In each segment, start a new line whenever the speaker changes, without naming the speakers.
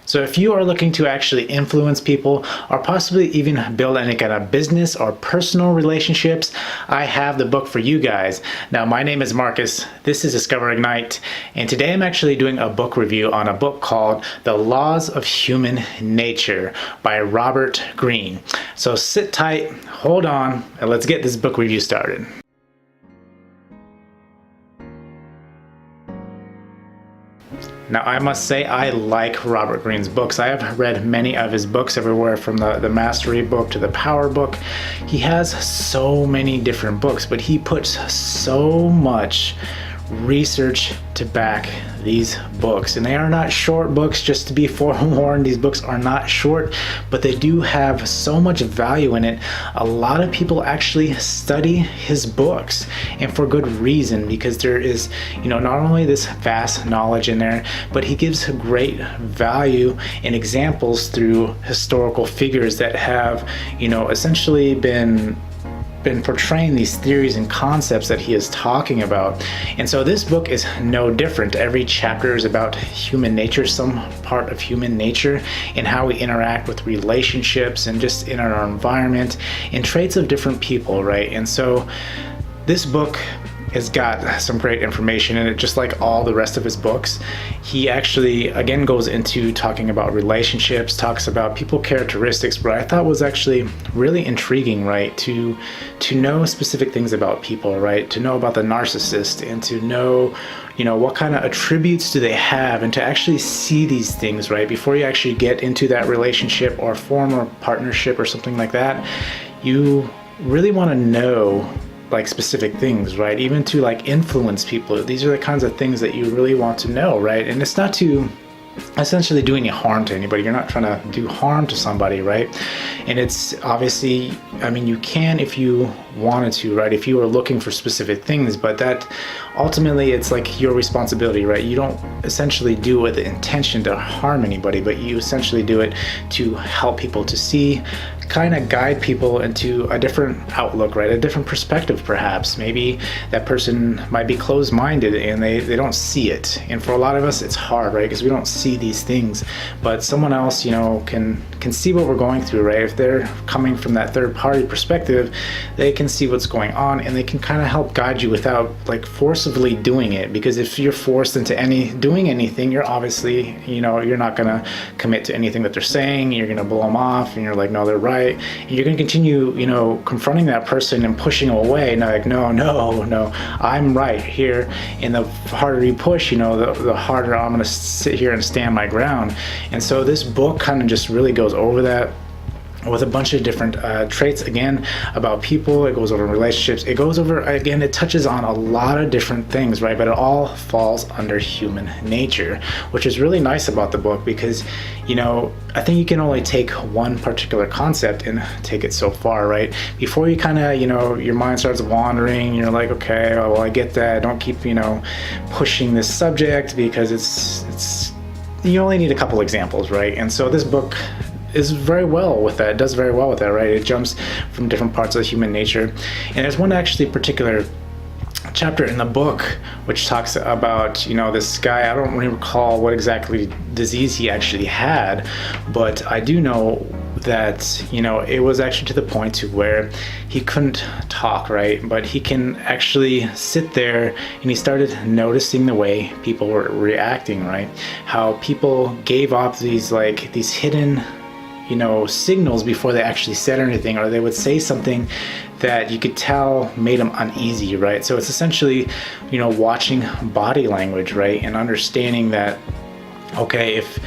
So if you are looking to actually influence people or possibly even build any kind of business or personal relationships, I have the book for you guys. Now, my name is Marcus. This is Discover Ignite. And today I'm actually doing a book review on a book called The Laws of Human Nature by Robert Greene. So sit tight, hold on, and let's get this book review started. Now, I must say I like Robert Greene's books. I have read many of his books, everywhere from the Mastery book to the Power book. He has so many different books, but he puts so much research to back these books. And they are not short books, just to be forewarned. These books are not short, but they do have so much value in it. A lot of people actually study his books, and for good reason, because there is, not only this vast knowledge in there, but he gives great value and examples through historical figures that have, essentially been portraying these theories and concepts that he is talking about. And so this book is no different. Every chapter is about human nature, some part of human nature, and how we interact with relationships and just in our environment and traits of different people, right? And so this book has got some great information in it, just like all the rest of his books. He actually, again, goes into talking about relationships, talks about people characteristics, but I thought was actually really intriguing, right? To know specific things about people, right? To know about the narcissist and to know, what kind of attributes do they have, and to actually see these things, right? Before you actually get into that relationship or form a partnership or something like that, you really want to know specific things, right? Even to influence people. These are the kinds of things that you really want to know, right? And it's not to essentially do any harm to anybody. You're not trying to do harm to somebody, right? And it's obviously, you can if you wanted to, right? If you are looking for specific things, but that ultimately it's your responsibility, right? You don't essentially do it with the intention to harm anybody, but you essentially do it to help people to see, kind of guide people into a different outlook, right? A different perspective, perhaps. Maybe that person might be closed-minded and they don't see it. And for a lot of us, it's hard, right? Because we don't see these things. But someone else, can see what we're going through, right? If they're coming from that third-party perspective, they can see what's going on and they can kind of help guide you without forcibly doing it. Because if you're forced into doing anything, you're obviously, you're not going to commit to anything that they're saying. You're going to blow them off and you're like, no, they're right. And you're going to continue, confronting that person and pushing them away. And no, I'm right here. And the harder you push, the harder I'm going to sit here and stand my ground. And so this book kind of just really goes over that with a bunch of different traits, again, about people. It goes over relationships. It goes over, again, it touches on a lot of different things, right? But it all falls under human nature, which is really nice about the book because, I think you can only take one particular concept and take it so far, right? Before you kind of, your mind starts wandering, you're like, okay, well, I get that. Don't keep, pushing this subject because it's you only need a couple examples, right? And so this book is very well with that. It does very well with that, right? It jumps from different parts of human nature. And there's one actually particular chapter in the book which talks about, this guy. I don't really recall what exactly disease he actually had, but I do know that, it was actually to the point to where he couldn't talk, right? But he can actually sit there and he started noticing the way people were reacting, right? How people gave off these hidden signals before they actually said anything, or they would say something that you could tell made them uneasy, right? So it's essentially, watching body language, right? And understanding that, okay, if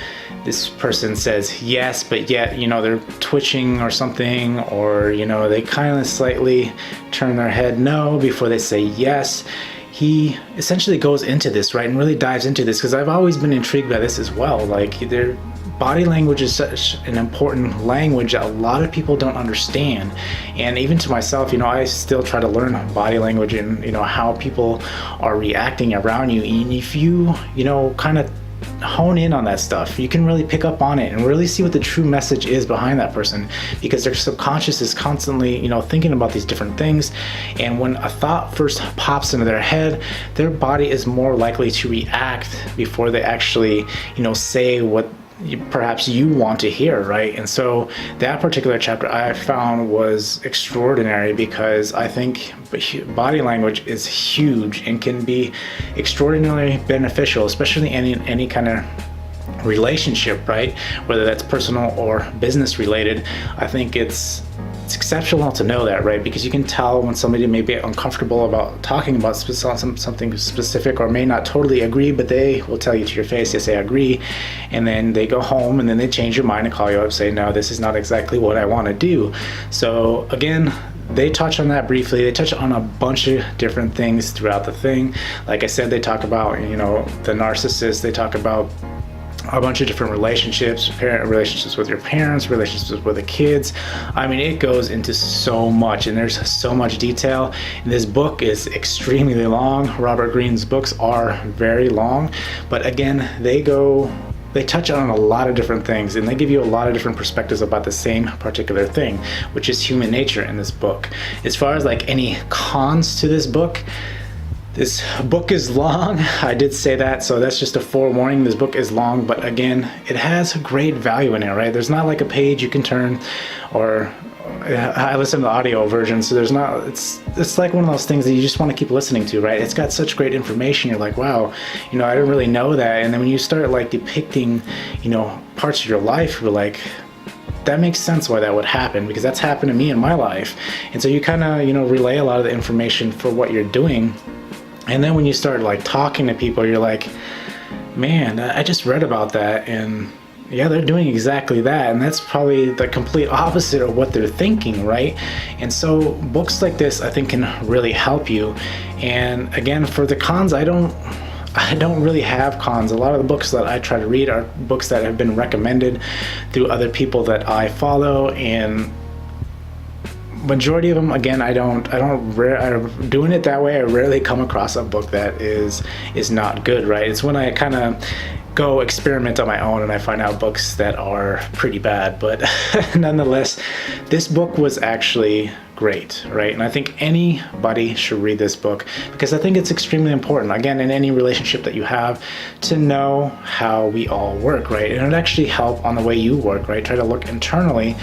this person says yes, but yet, they're twitching or something, or, they kind of slightly turn their head no before they say yes. He essentially goes into this, right? And really dives into this, because I've always been intrigued by this as well. Their body language is such an important language that a lot of people don't understand. And even to myself, I still try to learn body language and, how people are reacting around you. And if you, kind of hone in on that stuff, you can really pick up on it and really see what the true message is behind that person, because their subconscious is constantly, thinking about these different things. And when a thought first pops into their head, their body is more likely to react before they actually, say what perhaps you want to hear, right? And so that particular chapter I found was extraordinary, because I think body language is huge and can be extraordinarily beneficial, especially in any kind of relationship, right? Whether that's personal or business related. I think it's exceptional to know that, right? Because you can tell when somebody may be uncomfortable about talking about something specific, or may not totally agree, but they will tell you to your face, yes, I agree. And then they go home and then they change your mind and call you up and say, no, this is not exactly what I want to do. So again, they touch on that briefly. They touch on a bunch of different things throughout the thing. Like I said, they talk about, the narcissist. They talk about a bunch of different relationships, relationships with your parents, relationships with the kids. I mean, it goes into so much, and there's so much detail. And this book is extremely long. Robert Greene's books are very long, but again, they touch on a lot of different things, and they give you a lot of different perspectives about the same particular thing, which is human nature in this book. As far as like any cons to this book is long. I did say that, so that's just a forewarning. This book is long, but again, it has great value in it, right? There's not like a page you can turn, or I listen to the audio version, so it's like one of those things that you just want to keep listening to, right? It's got such great information. You're like, wow, I didn't really know that. And then when you start like depicting, parts of your life, you're like, that makes sense why that would happen, because that's happened to me in my life. And so you kind of, relay a lot of the information for what you're doing. And then when you start like talking to people, you're like, man, I just read about that, and yeah, they're doing exactly that, and that's probably the complete opposite of what they're thinking, right? And so books like this, I think, can really help you. And again, for the cons, I don't really have cons. A lot of the books that I try to read are books that have been recommended through other people that I follow, and majority of them, again, I'm doing it that way. I rarely come across a book that is not good, right? It's when I kind of go experiment on my own and I find out books that are pretty bad. But nonetheless, this book was actually great, right? And I think anybody should read this book, because I think it's extremely important, again, in any relationship that you have, to know how we all work, right? And it'll actually help on the way you work, right? Try to look internally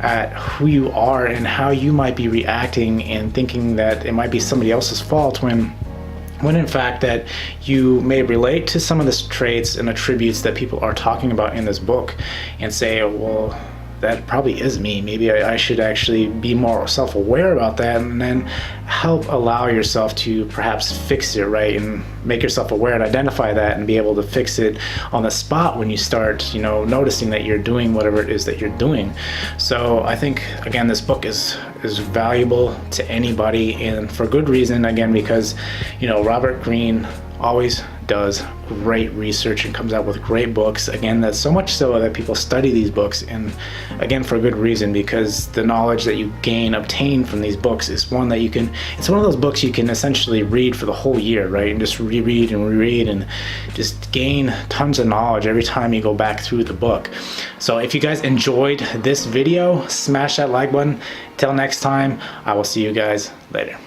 at who you are and how you might be reacting and thinking that it might be somebody else's fault, when in fact that you may relate to some of the traits and attributes that people are talking about in this book, and say, well, that probably is me. Maybe I should actually be more self-aware about that, and then help allow yourself to perhaps fix it, right? And make yourself aware and identify that, and be able to fix it on the spot when you start, noticing that you're doing whatever it is that you're doing. So I think, again, this book is valuable to anybody, and for good reason, again, because, Robert Greene always does great research and comes out with great books. Again, that's so much so that people study these books, and again, for a good reason, because the knowledge that you obtain from these books is one that it's one of those books you can essentially read for the whole year, right? And just reread and reread, and just gain tons of knowledge every time you go back through the book. So if you guys enjoyed this video, smash that like button. Till next time, I will see you guys later.